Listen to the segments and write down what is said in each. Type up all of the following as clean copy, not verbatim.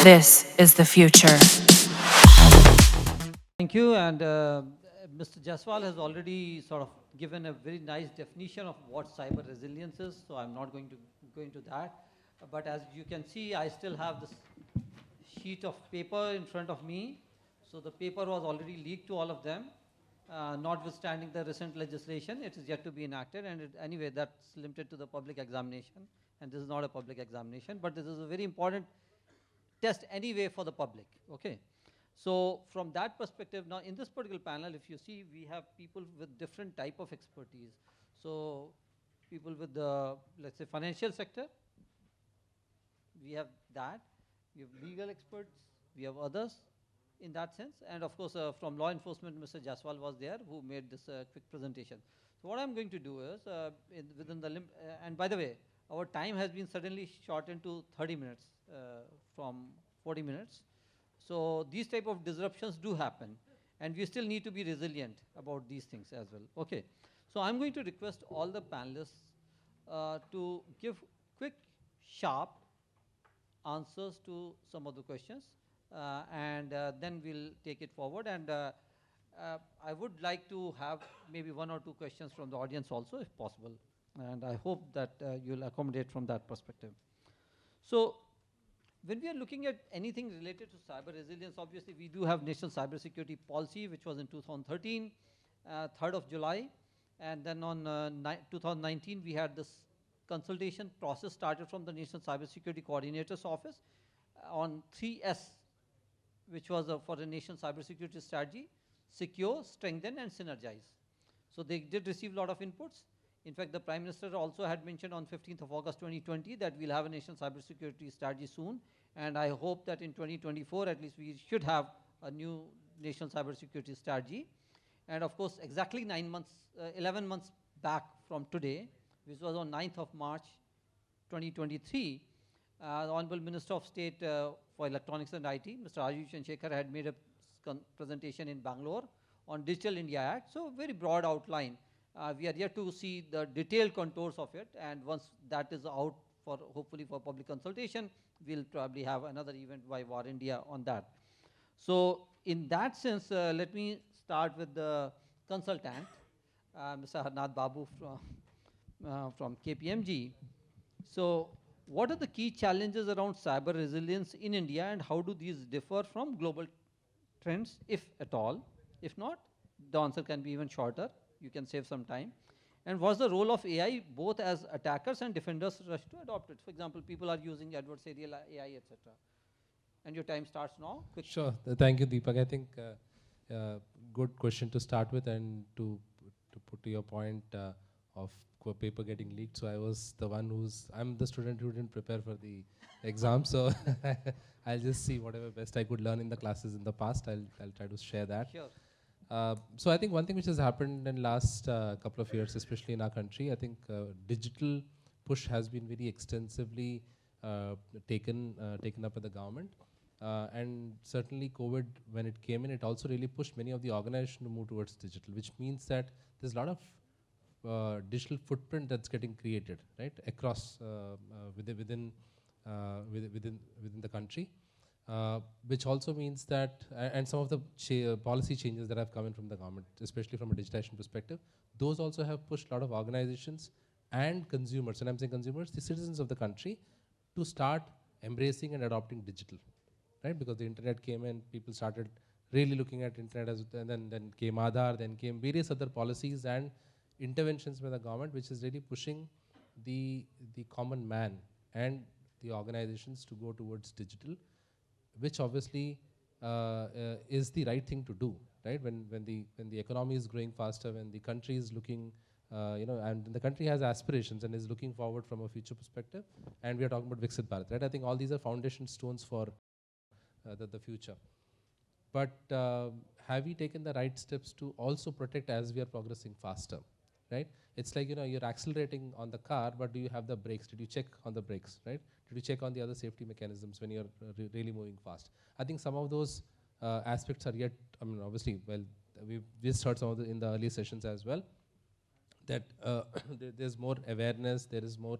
This is the future. Thank you. And Mr. Jaiswal has already sort of given a very nice definition of what cyber resilience is, so I'm not going to go into that. But as you can see, I still have this sheet of paper in front of me. So the paper was already leaked to all of them. Notwithstanding the recent legislation, it is yet to be enacted. And anyway, that's limited to the public examination. And this is not a public examination, but this is a very important test anyway for the public. Okay. So from that perspective, now in this particular panel, if you see, we have people with different type of expertise. So people with the, let's say, financial sector, we have that. We have legal experts, we have others in that sense. And of course, from law enforcement, Mr. Jaiswal was there who made this quick presentation. So what I'm going to do is, within the and by the way, our time has been suddenly shortened to 30 minutes from 40 minutes. So these type of disruptions do happen, and we still need to be resilient about these things as well. Okay, so I'm going to request all the panelists to give quick, sharp answers to some of the questions, and then we'll take it forward. And I would like to have maybe one or two questions from the audience also, if possible. And I hope that you'll accommodate from that perspective. So when we are looking at anything related to cyber resilience, obviously we do have National Cybersecurity Policy, which was in 2013, 3rd of July. And then on 2019, we had this consultation process started from the National Cybersecurity Coordinator's Office on 3S, which was for the National Cybersecurity Strategy: secure, strengthen, and synergize. So they did receive a lot of inputs. In fact, the Prime Minister also had mentioned on 15th of August 2020 that we'll have a national cybersecurity strategy soon. And I hope that in 2024, at least we should have a new national cybersecurity strategy. And of course, exactly 11 months back from today, which was on 9th of March 2023, the Honorable Minister of State for Electronics and IT, Mr. Rajeev and Shankar, had made a presentation in Bangalore on Digital India Act. So very broad outline. We are yet to see the detailed contours of it, and once that is out for hopefully for public consultation, we'll probably have another event by VARINDIA on that. So in that sense, let me start with the consultant, Mr. Harnath Babu from KPMG. So what are the key challenges around cyber resilience in India, and how do these differ from global trends, if at all? If not, the answer can be even shorter. You can save some time. And what's the role of AI, both as attackers and defenders rush to adopt it? For example, people are using adversarial AI, etc. And your time starts now. Quick. Sure. Thank you, Deepak. I think good question to start with, and to put to your point of paper getting leaked. So I was the one I'm the student who didn't prepare for the exam. So I'll just see whatever best I could learn in the classes in the past. I'll try to share that. Sure. So I think one thing which has happened in last couple of years, especially in our country, I think digital push has been very extensively taken up by the government. And certainly COVID, when it came in, it also really pushed many of the organizations to move towards digital, which means that there's a lot of digital footprint that's getting created, right, across within the country. Which also means that, and some of the policy changes that have come in from the government, especially from a digitization perspective, those also have pushed a lot of organizations and consumers, and I'm saying consumers, the citizens of the country, to start embracing and adopting digital, right? Because the internet came in, people started really looking at internet, and then came Aadhaar, then came various other policies and interventions by the government, which is really pushing the common man and the organizations to go towards digital, which obviously is the right thing to do, right? When the economy is growing faster, when the country is looking, and the country has aspirations and is looking forward from a future perspective, and we are talking about Viksit Bharat, right? I think all these are foundation stones for the future. But have we taken the right steps to also protect as we are progressing faster, right? It's like, you're accelerating on the car, but do you have the brakes? Did you check on the brakes, right? Did you check on the other safety mechanisms when you're really moving fast? I think some of those aspects are yet, obviously, well, we've just heard some of in the early sessions as well, that there's more awareness, there is more,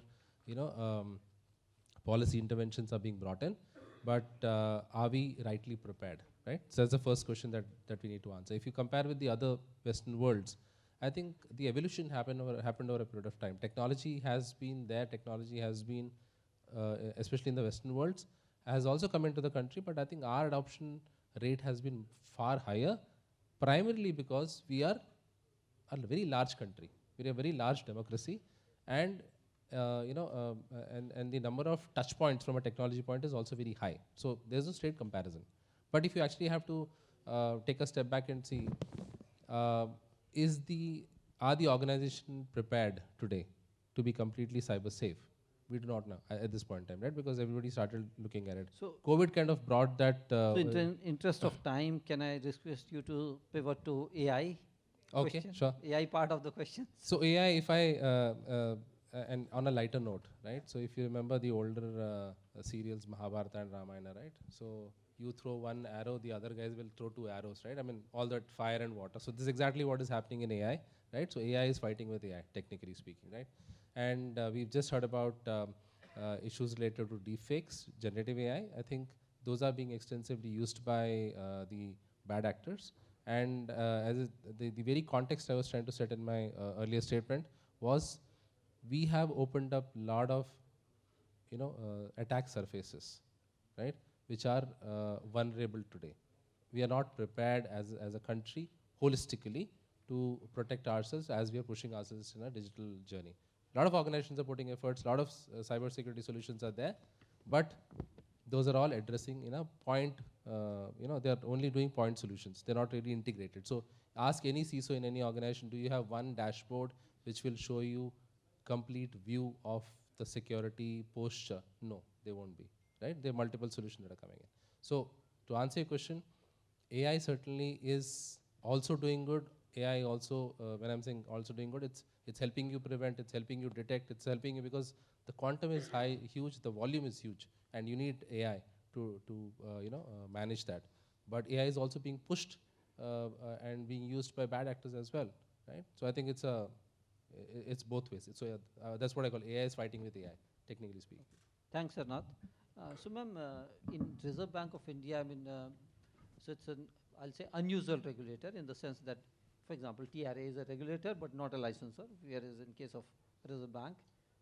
policy interventions are being brought in. but are we rightly prepared, right? So that's the first question that we need to answer. If you compare with the other Western worlds, I think the evolution happened over a period of time. Technology has been there, technology has been, especially in the Western worlds, has also come into the country, but I think our adoption rate has been far higher, primarily because we are a very large country. We're a very large democracy, and and the number of touch points from a technology point is also very high. So there's a straight comparison. But if you actually have to take a step back and see, are the organization prepared today to be completely cyber safe? We do not know at this point in time, right? Because everybody started looking at it. So COVID kind of brought that. so in the interest of time, can I request you to pivot to AI? Okay, question? sure. AI part of the question. So AI, if I and on a lighter note, right? So if you remember the older serials, Mahabharata and Ramayana, right? So you throw one arrow, the other guys will throw two arrows, right? I mean, all that fire and water. So this is exactly what is happening in AI, right? So AI is fighting with AI, technically speaking, right? And we've just heard about issues related to deepfakes, generative AI. I think those are being extensively used by the bad actors. And the very context I was trying to set in my earlier statement was, we have opened up a lot of attack surfaces, right, which are vulnerable today. We are not prepared as a country holistically to protect ourselves as we are pushing ourselves in a digital journey. A lot of organizations are putting efforts, a lot of cybersecurity solutions are there, but those are all addressing in a point, they are only doing point solutions. They're not really integrated. So ask any CISO in any organization, do you have one dashboard which will show you complete view of the security posture? No, they won't be, right? There are multiple solutions that are coming in. So to answer your question, AI certainly is also doing good. AI also, when I'm saying also doing good, it's helping you prevent, it's helping you detect, it's helping you because the quantum is high, huge, the volume is huge, and you need AI to manage that. But AI is also being pushed and being used by bad actors as well, right? So I think it's both ways. So that's what I call AI is fighting with AI, technically speaking. Thanks, Harnath. So, ma'am, in Reserve Bank of India, I mean, so it's an, I'll say, unusual regulator in the sense that, for example, TRA is a regulator but not a licensor, whereas in case of Reserve Bank,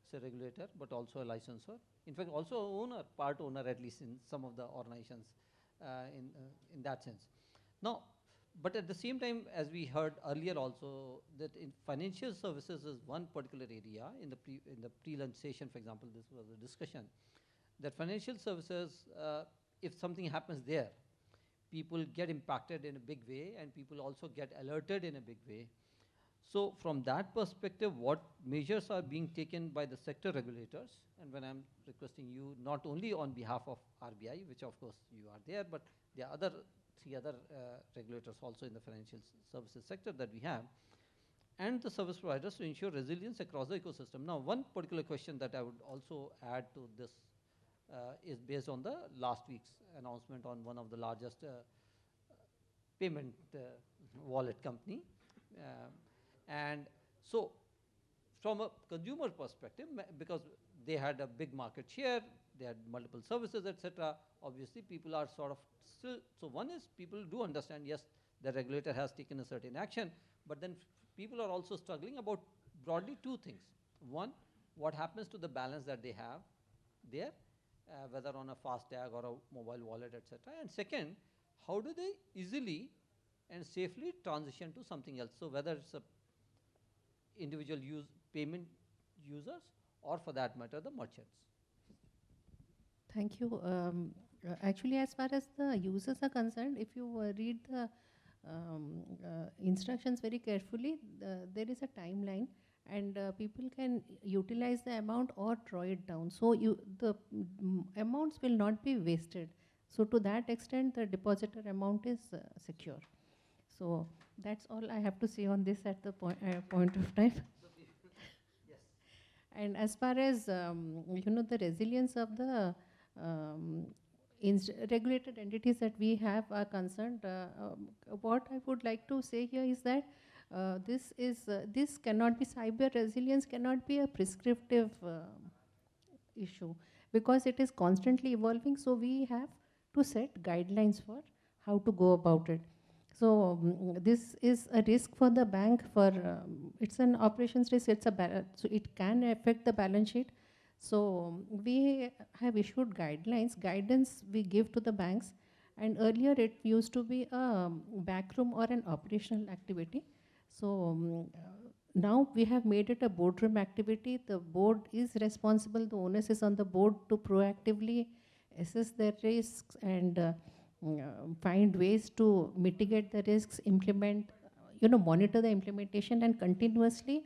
it's a regulator but also a licensor. In fact, also owner, part owner at least in some of the organizations in that sense. Now, but at the same time, as we heard earlier also, that in financial services is one particular area in the pre-lunch session, for example, this was a discussion, that financial services, if something happens there, people get impacted in a big way and people also get alerted in a big way. So from that perspective, what measures are being taken by the sector regulators? And when I'm requesting you, not only on behalf of RBI, which of course you are there, but there are three other regulators also in the financial services sector that we have, and the service providers to ensure resilience across the ecosystem. Now, one particular question that I would also add to this is based on the last week's announcement on one of the largest payment wallet company. And so from a consumer perspective, because they had a big market share, they had multiple services, etc., obviously people are sort of still, so one is people do understand, yes, the regulator has taken a certain action, but then people are also struggling about broadly two things. One, what happens to the balance that they have there, whether on a FASTag or a mobile wallet, etc. And second, how do they easily and safely transition to something else? So whether it's a individual payment users or for that matter the merchants. Thank you. Actually, as far as the users are concerned, if you read the instructions very carefully, there is a timeline and people can utilize the amount or draw it down. So the amounts will not be wasted. So to that extent, the depositor amount is secure. So that's all I have to say on this at the point of time. Yes. And as far as the resilience of the regulated entities that we have are concerned, what I would like to say here is that this cannot be, cyber resilience cannot be a prescriptive issue. because it is constantly evolving. So we have to set guidelines for how to go about it. So this is a risk for the bank. For it's an operations risk. So it can affect the balance sheet. So we have issued guidelines. Guidance we give to the banks, and earlier it used to be a backroom or an operational activity. So now we have made it a boardroom activity. The board is responsible. The onus is on the board to proactively assess their risks and find ways to mitigate the risks, monitor the implementation, and continuously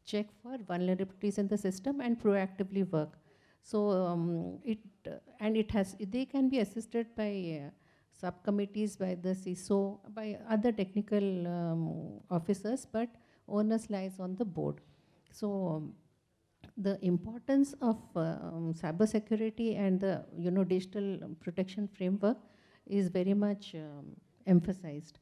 check for vulnerabilities in the system and proactively work. So they can be assisted by subcommittees, by the CISO, by other technical officers, but onus lies on the board. So the importance of cybersecurity and the digital protection framework is very much emphasized.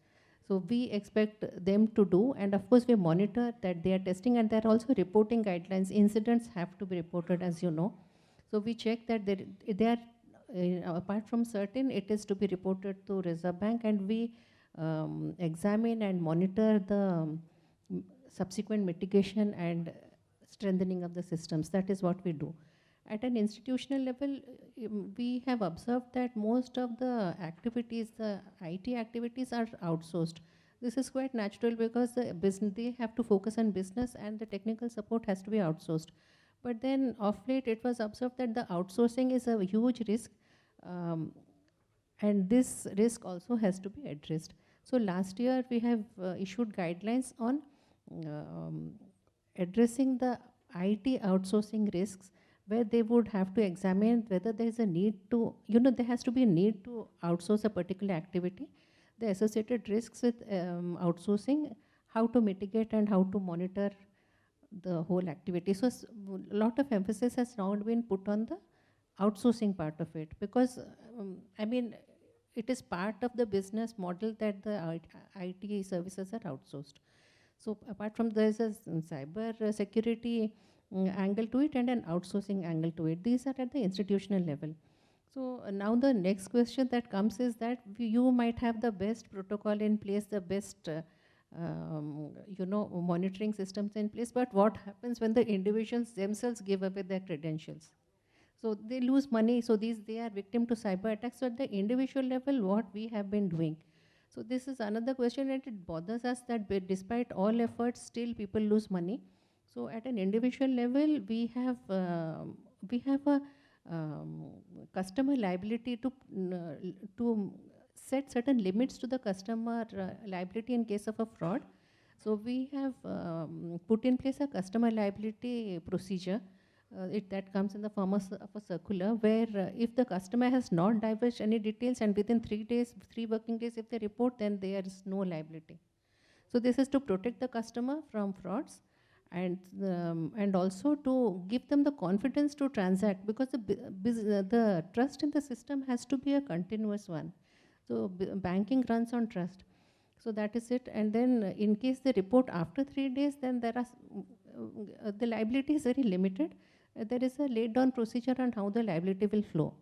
So we expect them to do, and of course we monitor that they are testing, and they're also reporting guidelines. Incidents have to be reported, as you know. So we check that they are, apart from certain, it is to be reported to Reserve Bank, and we examine and monitor the subsequent mitigation and strengthening of the systems. That is what we do. At an institutional level, we have observed that most of the activities, the IT activities, are outsourced. This is quite natural because they have to focus on business and the technical support has to be outsourced. But then of late it was observed that the outsourcing is a huge risk, and this risk also has to be addressed. So last year we have issued guidelines on addressing the IT outsourcing risks, where they would have to examine whether there is a need to, there has to be a need to outsource a particular activity, the associated risks with outsourcing, how to mitigate and how to monitor the whole activity. So a lot of emphasis has now been put on the outsourcing part of it, because it is part of the business model that the IT services are outsourced. So apart from there is a cyber security angle to it and an outsourcing angle to it. These are at the institutional level. So now the next question that comes is that you might have the best protocol in place, the best monitoring systems in place, but what happens when the individuals themselves give away their credentials? So they lose money, so they are victim to cyber attacks. So at the individual level, what we have been doing? So this is another question, and it bothers us that despite all efforts, still people lose money. So at an individual level, we have a customer liability to set certain limits to the customer liability in case of a fraud. So we have put in place a customer liability procedure. That comes in the form of a circular, where if the customer has not divulged any details and within 3 working days, if they report, then there is no liability. So this is to protect the customer from frauds, and also to give them the confidence to transact, because the trust in the system has to be a continuous one. So banking runs on trust. So that is it. And then in case they report after 3 days, then there are the liability is very limited. There is a laid down procedure on how the liability will flow.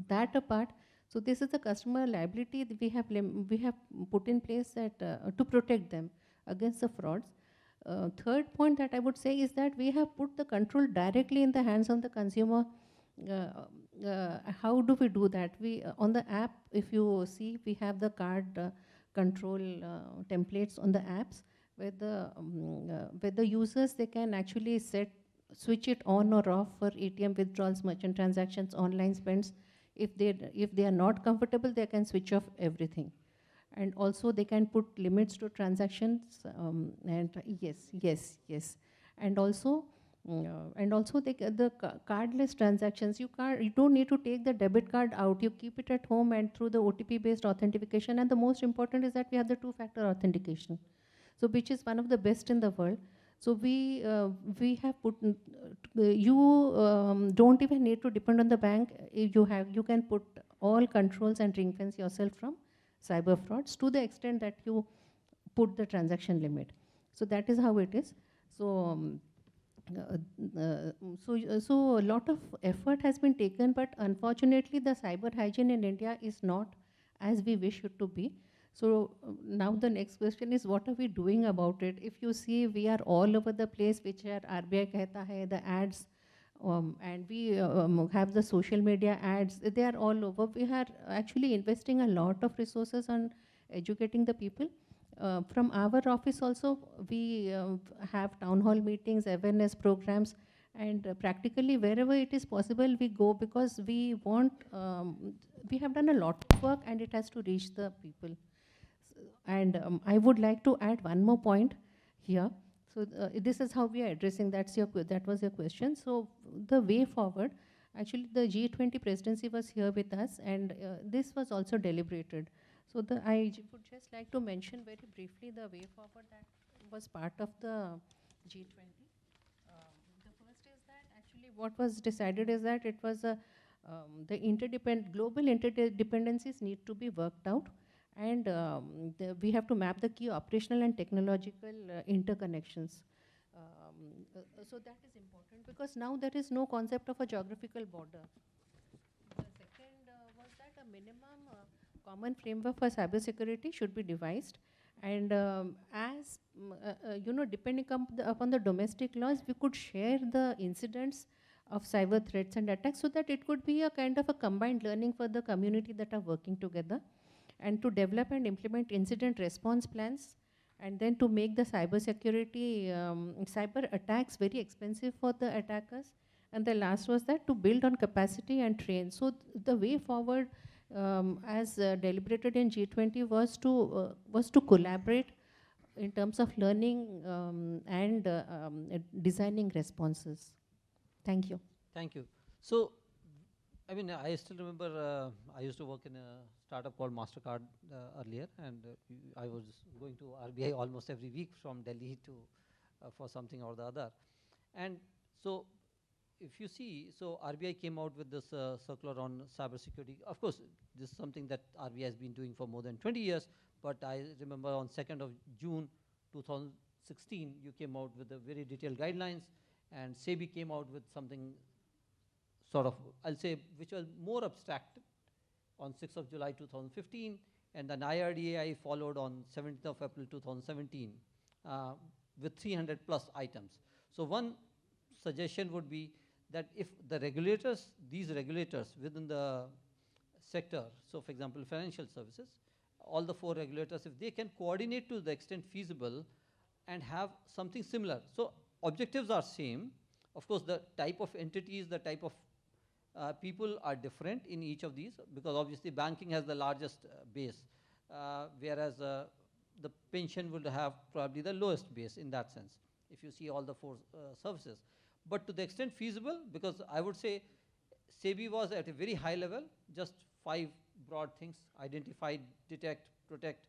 That apart, so this is the customer liability that we have put in place to protect them against the frauds. Third point that I would say is that we have put the control directly in the hands of the consumer. How do we do that? On the app, if you see, we have the card control templates on the apps, where the users, they can actually switch it on or off for ATM withdrawals, merchant transactions, online spends. If they are not comfortable, they can switch off everything. And also they can put limits to transactions, and yes. And also the cardless transactions, you don't need to take the debit card out. You keep it at home and through the OTP-based authentication. And the most important is that we have the 2-factor authentication, so which is one of the best in the world. So we have put, you don't even need to depend on the bank. You can put all controls and ring fence yourself from cyber frauds to the extent that you put the transaction limit. So that is how it is. So So a lot of effort has been taken, but unfortunately, the cyber hygiene in India is not as we wish it to be. So now the next question is, what are we doing about it? If you see, we are all over the place, which are RBI Kehta Hai, the ads, and we have the social media ads. They are all over. We are actually investing a lot of resources on educating the people. From our office also, we have town hall meetings, awareness programs, and practically wherever it is possible, we go, because we want, we have done a lot of work and it has to reach the people. And I would like to add one more point here. So this is how we are addressing, that was your question. So the way forward, actually the G20 presidency was here with us, and this was also deliberated. So would just like to mention very briefly the way forward that was part of the G20. The first is that actually what was decided is that it was the global interdependencies need to be worked out, and we have to map the key operational and technological interconnections. So that is important, because now there is no concept of a geographical border. The second was that a minimum common framework for cybersecurity should be devised, and depending upon the domestic laws, we could share the incidents of cyber threats and attacks, so that it could be a kind of a combined learning for the community that are working together, and to develop and implement incident response plans, and then to make the cyber attacks very expensive for the attackers. And the last was that to build on capacity and train. So the way forward, as deliberated in G20, was to collaborate in terms of learning and designing responses. Thank you. Thank you. So, I mean, I still remember I used to work in a startup called MasterCard earlier, and I was going to RBI almost every week from Delhi to for something or the other. And so, if you see, so RBI came out with this circular on cybersecurity. Of course, this is something that RBI has been doing for more than 20 years, but I remember on 2nd of June 2016, you came out with a very detailed guidelines, and SEBI came out with something sort of, I'll say, which was more abstract on 6th of July 2015, and then IRDAI followed on 17th of April 2017 with 300 plus items. So one suggestion would be that if the regulators, these regulators within the sector, so for example, financial services, all the 4 regulators, if they can coordinate to the extent feasible and have something similar. So objectives are same. Of course, the type of entities, the type of people are different in each of these, because obviously banking has the largest base, whereas the pension would have probably the lowest base in that sense, if you see all the 4 services. But to the extent feasible, because I would say SEBI was at a very high level, just 5 broad things: identify, detect, protect,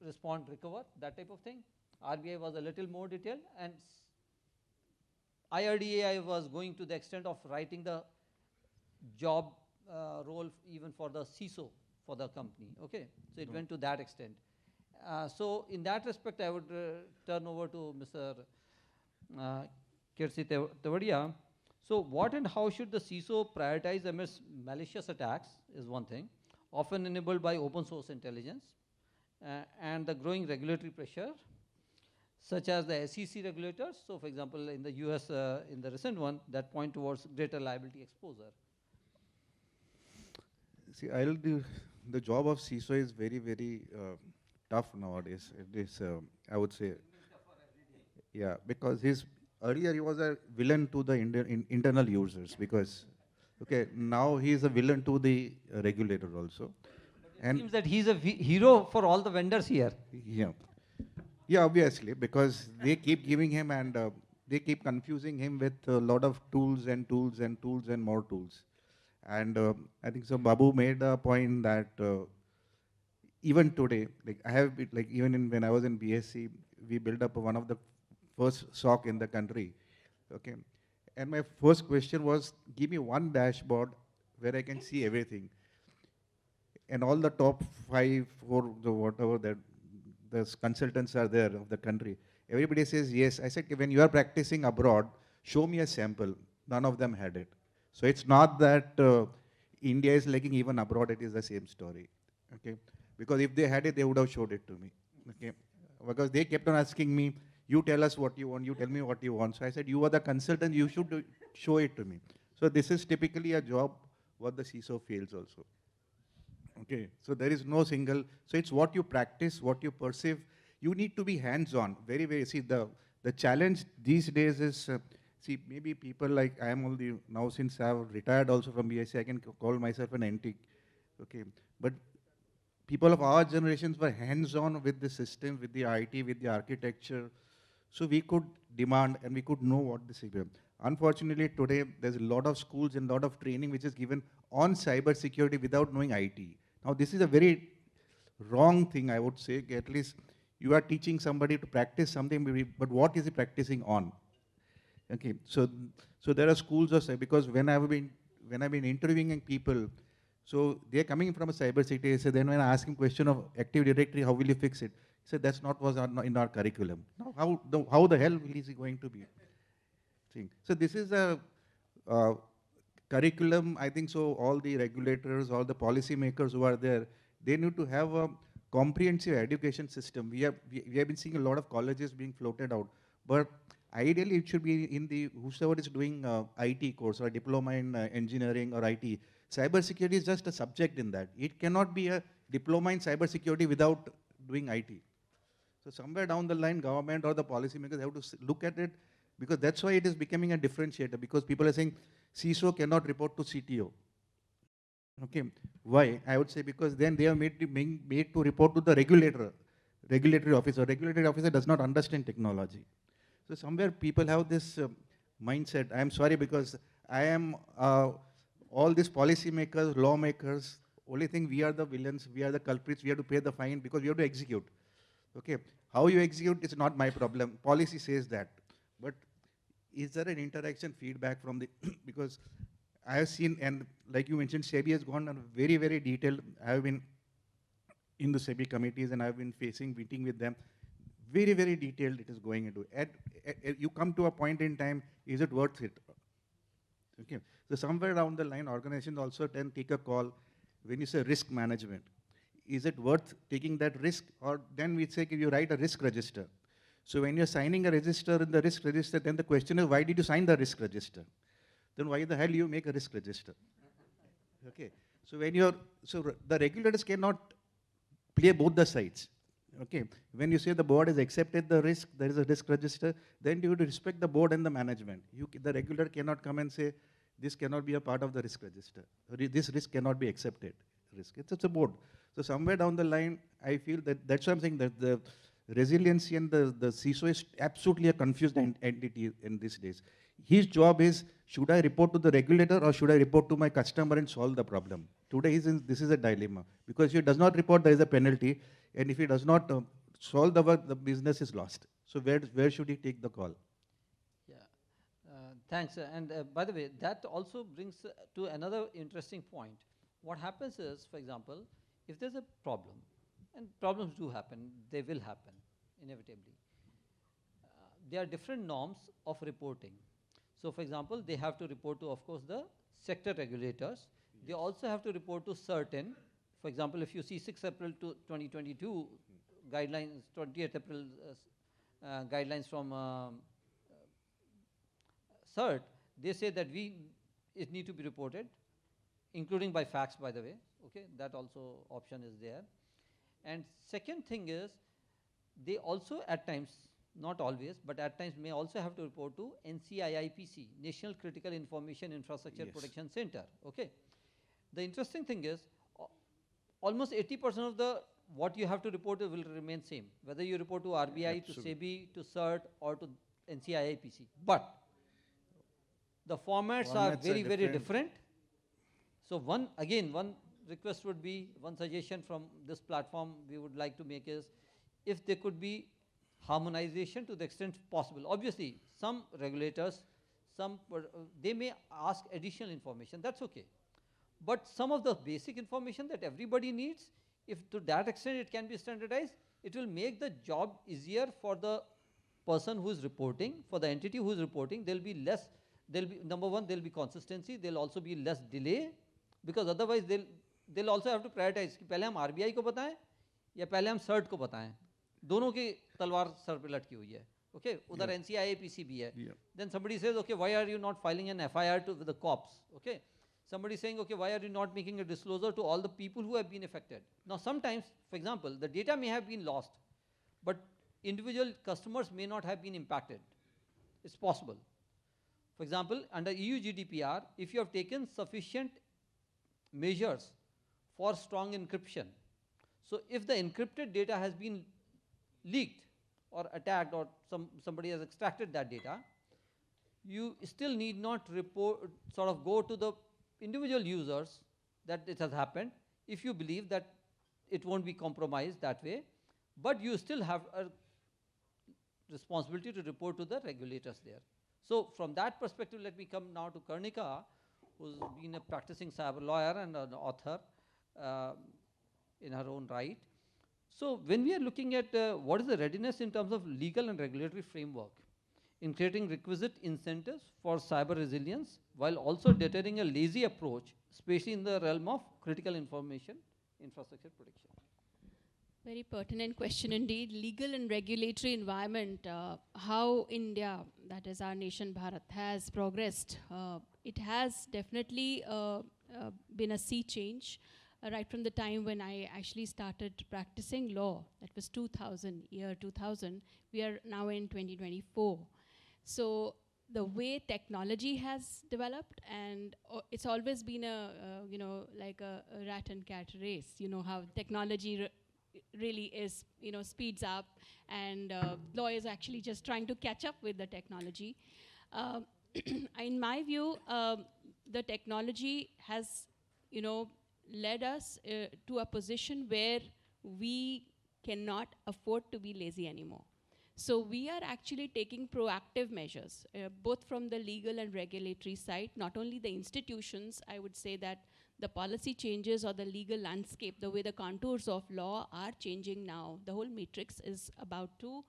respond, recover, that type of thing. RBI was a little more detailed, and IRDAI was going to the extent of writing the job role even for the CISO for the company. Okay, so it went to that extent. So in that respect, I would turn over to Mr. Kersi Tavadia. So what and how should the CISO prioritize amidst malicious attacks is one thing, often enabled by open source intelligence and the growing regulatory pressure, such as the SEC regulators. So for example, in the US, in the recent one, that point towards greater liability exposure. See, the job of CISO is very, very tough nowadays. It is, I would say, yeah, because earlier he was a villain to the internal users, because, okay, now he is a villain to the regulator also. But it seems that he's a hero for all the vendors here. Yeah. Yeah, obviously, because they keep giving him and they keep confusing him with a lot of tools and tools and tools and more tools. And I think so Babu made a point that even today, like I have, like even when I was in BSc, we built up one of the first SOC in the country, okay? And my first question was, give me one dashboard where I can see everything. And all the top 5 or whatever that the consultants are there of the country, Everybody says yes. I said, when you are practicing abroad, show me a sample. None of them had it. So it's not that India is lagging even abroad, it is the same story. Okay? Because if they had it, they would have showed it to me. Okay? Because they kept on asking me, you tell us what you want, you tell me what you want. So I said, you are the consultant, you should show it to me. So this is typically a job what the CISO fails also. Okay, so there is no single, so it's what you practice, what you perceive. You need to be hands-on, very, very, see the challenge these days is, see maybe people like, I am only, now since I have retired also from BSc, I can call myself an antique, okay. But people of our generations were hands-on with the system, with the IT, with the architecture. So we could demand and we could know what this is. Unfortunately, today there's a lot of schools and a lot of training which is given on cybersecurity without knowing IT. Now this is a very wrong thing, I would say. At least you are teaching somebody to practice something, but what is he practicing on? Okay, so there are schools of cyber, because when I've been interviewing people, so they're coming from a cybersecurity. So then when I ask him question of Active Directory, how will you fix it? He said that's not was in our curriculum. Now how the hell is he going to be? So this is a curriculum. I think so. All the regulators, all the policy makers who are there, they need to have a comprehensive education system. We have been seeing a lot of colleges being floated out, but ideally it should be in the whosoever is doing IT course or diploma in engineering or IT. Cybersecurity is just a subject in that. It cannot be a diploma in cybersecurity without doing IT. So somewhere down the line, government or the policymakers have to look at it, because that's why it is becoming a differentiator, because people are saying CISO cannot report to CTO. Okay, why? I would say because then they are made to report to the regulatory officer. Regulatory officer does not understand technology. So somewhere people have this mindset. I am sorry, because I am all these policymakers, lawmakers, only thing we are the villains, we are the culprits, we have to pay the fine because we have to execute. Okay, how you execute is not my problem. Policy says that. But is there an interaction feedback from the, because I have seen, and like you mentioned, SEBI has gone on very, very detailed. I have been in the SEBI committees and I have been meeting with them. Very, very detailed it is going into. You come to a point in time, is it worth it? Okay, so somewhere down the line, organizations also take a call when you say risk management. Is it worth taking that risk? Or then we say, you write a risk register. So when you're signing a register in the risk register, then the question is, why did you sign the risk register? Then why the hell you make a risk register? Okay, so when the regulators cannot play both the sides. Okay, when you say the board has accepted the risk, there is a risk register, then you have to respect the board and the management. The regulator cannot come and say, this cannot be a part of the risk register. This risk cannot be accepted. It's a board. So somewhere down the line, I feel that's why I'm saying that the resiliency and the CISO is absolutely a confused entity in these days. His job is, should I report to the regulator or should I report to my customer and solve the problem? Today, this is a dilemma. Because if he does not report, there is a penalty. And if he does not solve the work, the business is lost. So where should he take the call? Yeah, thanks. And by the way, that also brings to another interesting point. What happens is, for example, if there's a problem, and problems do happen, they will happen, inevitably. There are different norms of reporting. So for example, they have to report to, of course, the sector regulators. They also have to report to certain, for example, if you see 6 April 2022 guidelines, 20th April guidelines from CERT, they say that it need to be reported, including by fax, by the way. Okay, that also option is there. And second thing is, they also at times, not always, but at times may also have to report to NCIIPC, National Critical Information Infrastructure Protection Center. Okay. The interesting thing is, almost 80% of what you have to report will remain same, whether you report to RBI, to SEBI, to CERT, or to NCIIPC. But the formats are very, very different. So one request would be, one suggestion from this platform we would like to make is, if there could be harmonization to the extent possible. Obviously, some regulators, they may ask additional information, that's okay. But some of the basic information that everybody needs, if to that extent it can be standardized, it will make the job easier for the person who is reporting, for the entity who is reporting, there'll be less, number one, there'll be consistency, there'll also be less delay, because otherwise they'll also have to prioritize कि पहले हम RBI को बताएं या पहले हम CERT को बताएं, दोनों की तलवार सर पे लटकी हुई है, okay, उधर NCIAPC भी है, then somebody says, okay, why are you not filing an FIR with the cops, okay, somebody saying, okay, why are you not making a disclosure to all the people who have been affected? Now sometimes, for example, the data may have been lost, but individual customers may not have been impacted. It's possible. For example, under EU GDPR, if you have taken sufficient measures for strong encryption, so if the encrypted data has been leaked or attacked or somebody has extracted that data, you still need not report, sort of go to the individual users that it has happened if you believe that it won't be compromised that way, but you still have a responsibility to report to the regulators there. So from that perspective, let me come now to Karnika, who's been a practicing cyber lawyer and an author in her own right. So when we are looking at what is the readiness in terms of legal and regulatory framework in creating requisite incentives for cyber resilience while also deterring a lazy approach, especially in the realm of critical information infrastructure protection? Very pertinent question indeed. Legal and regulatory environment, how India, that is our nation Bharat, has progressed. It has definitely been a sea change. Right from the time when I actually started practicing law, that was 2000, year 2000, we are now in 2024. So the way technology has developed, and it's always been a, you know, like a rat and cat race, you know, how technology really is, you know, speeds up, and lawyers are actually just trying to catch up with the technology. In my view, the technology has, you know, led us to a position where we cannot afford to be lazy anymore. So we are actually taking proactive measures, both from the legal and regulatory side, not only the institutions. I would say that the policy changes or the legal landscape, the way the contours of law are changing now, the whole matrix is about to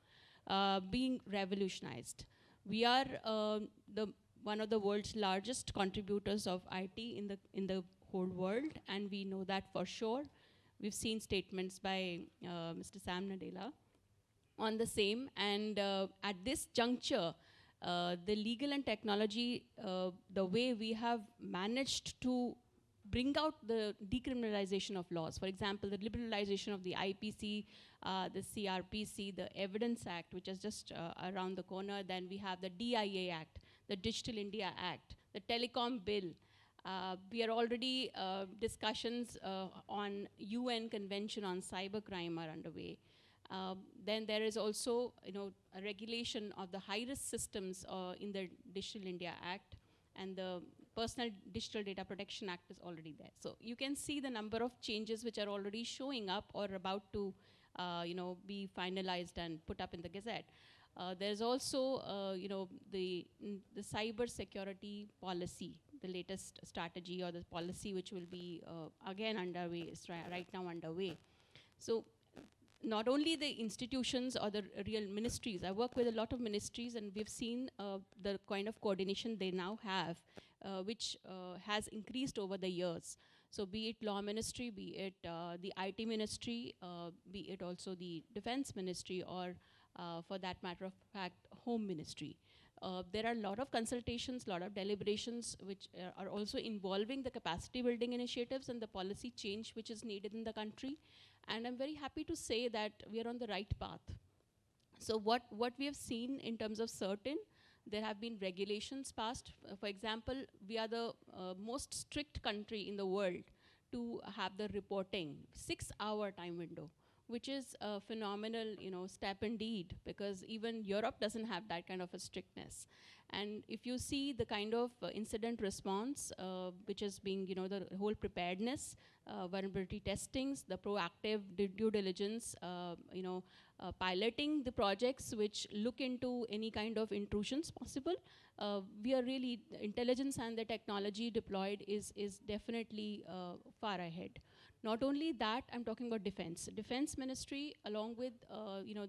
being revolutionized. We are one of the world's largest contributors of IT in the whole world, and we know that for sure. We've seen statements by Mr. Sam Nadella on the same, and at this juncture, the legal and technology, the way we have managed to bring out the decriminalization of laws, for example, the liberalization of the IPC, the CRPC, the Evidence Act, which is just around the corner, then we have the DIA Act, the Digital India Act, the Telecom Bill. We are already, discussions on UN Convention on Cybercrime are underway. Then there is also, you know, a regulation of the high-risk systems in the Digital India Act, and the Personal Digital Data Protection Act is already there. So you can see the number of changes which are already showing up or about to, you know, be finalized and put up in the Gazette. There's also, you know, the cybersecurity policy, the latest strategy or the policy which will be again underway, is right now underway. So not only the institutions or the real ministries, I work with a lot of ministries, and we've seen the kind of coordination they now have, which has increased over the years. So be it law ministry, be it the IT ministry, be it also the defense ministry, or for that matter of fact, home ministry. There are a lot of consultations, a lot of deliberations, which are also involving the capacity building initiatives and the policy change which is needed in the country. And I'm very happy to say that we are on the right path. So what we have seen in terms of certain, there have been regulations passed. For example, we are the most strict country in the world to have the reporting 6-hour time window, which is a phenomenal, you know, step indeed, because even Europe doesn't have that kind of a strictness. And if you see the kind of incident response, which is being, you know, the whole preparedness, vulnerability testings, the proactive due diligence, you know, piloting the projects which look into any kind of intrusions possible, we are really, the intelligence and the technology deployed is definitely far ahead. Not only that, I'm talking about defense. Defense ministry, along with, you know,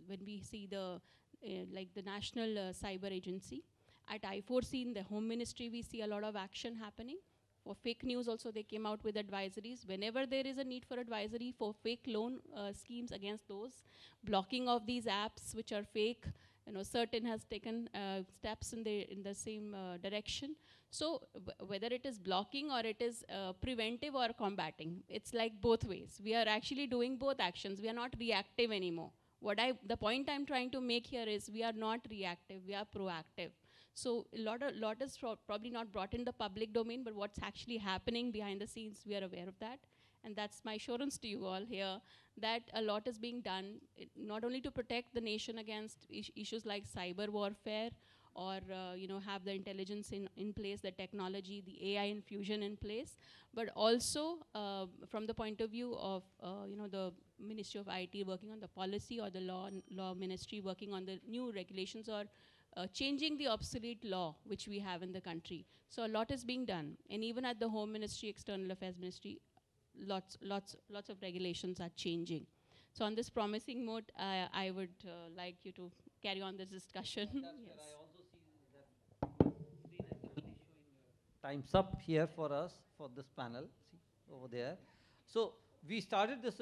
when we see the like the National Cyber Agency. At I4C in the Home Ministry, we see a lot of action happening. For fake news also, they came out with advisories. Whenever there is a need for advisory for fake loan schemes against those, blocking of these apps which are fake, certain has taken steps in the same direction. So whether it is blocking or it is preventive or combating, it's like both ways. We are actually doing both actions. We are not reactive anymore. The point I'm trying to make here is we are not reactive, we are proactive. So a lot is probably not brought in the public domain, but what's actually happening behind the scenes, we are aware of that. And that's my assurance to you all here, that a lot is being done, not only to protect the nation against issues like cyber warfare, or have the intelligence in place, the technology, the AI infusion in place, but also from the point of view of the Ministry of IT working on the policy, or the law ministry working on the new regulations, or changing the obsolete law which we have in the country. So a lot is being done, and even at the Home Ministry, External Affairs Ministry, lots of regulations are changing. So on this promising note, I would like you to carry on this discussion. Yes. I also see that screen is clearly showing time's up here for us for this panel. See over there. So we started this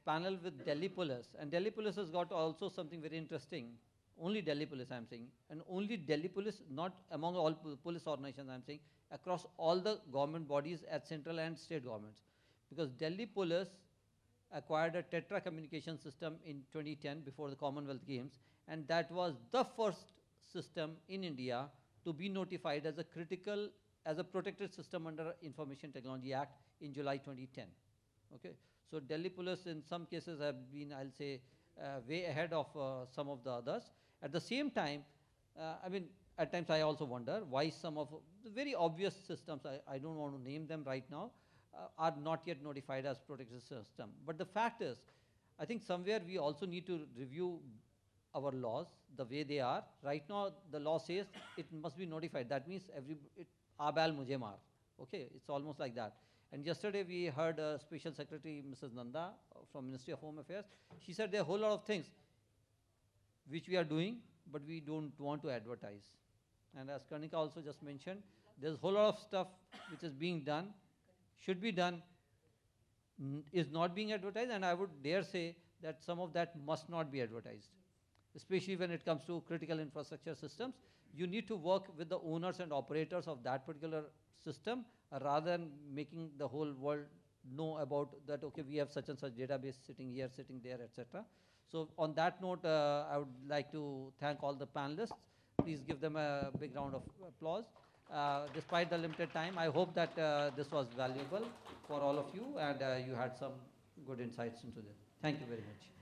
panel with Delhi Police, and Delhi Police has got also something very interesting. Only Delhi Police, I'm saying, and only Delhi Police, not among all police organizations, I'm saying, across all the government bodies at central and state governments. Because Delhi Police acquired a Tetra communication system in 2010 before the Commonwealth Games, and that was the first system in India to be notified as a protected system under Information Technology Act in July 2010. Okay, so Delhi Police in some cases have been, I'll say, way ahead of some of the others. At the same time, at times I also wonder why some of the very obvious systems, I don't want to name them right now, are not yet notified as protected system. But the fact is, I think somewhere we also need to review our laws the way they are. Right now, the law says it must be notified. That means abal mujhe maar. Okay, it's almost like that. And yesterday we heard Special Secretary Mrs. Nanda from Ministry of Home Affairs. She said there are a whole lot of things which we are doing, but we don't want to advertise. And as Karnika also just mentioned, there's a whole lot of stuff which is being done, should be done, is not being advertised, and I would dare say that some of that must not be advertised. Especially when it comes to critical infrastructure systems, you need to work with the owners and operators of that particular system rather than making the whole world know about that, okay, we have such and such database sitting here, sitting there, etc. So on that note, I would like to thank all the panelists. Please give them a big round of applause. Despite the limited time, I hope that this was valuable for all of you, and you had some good insights into this. Thank you very much.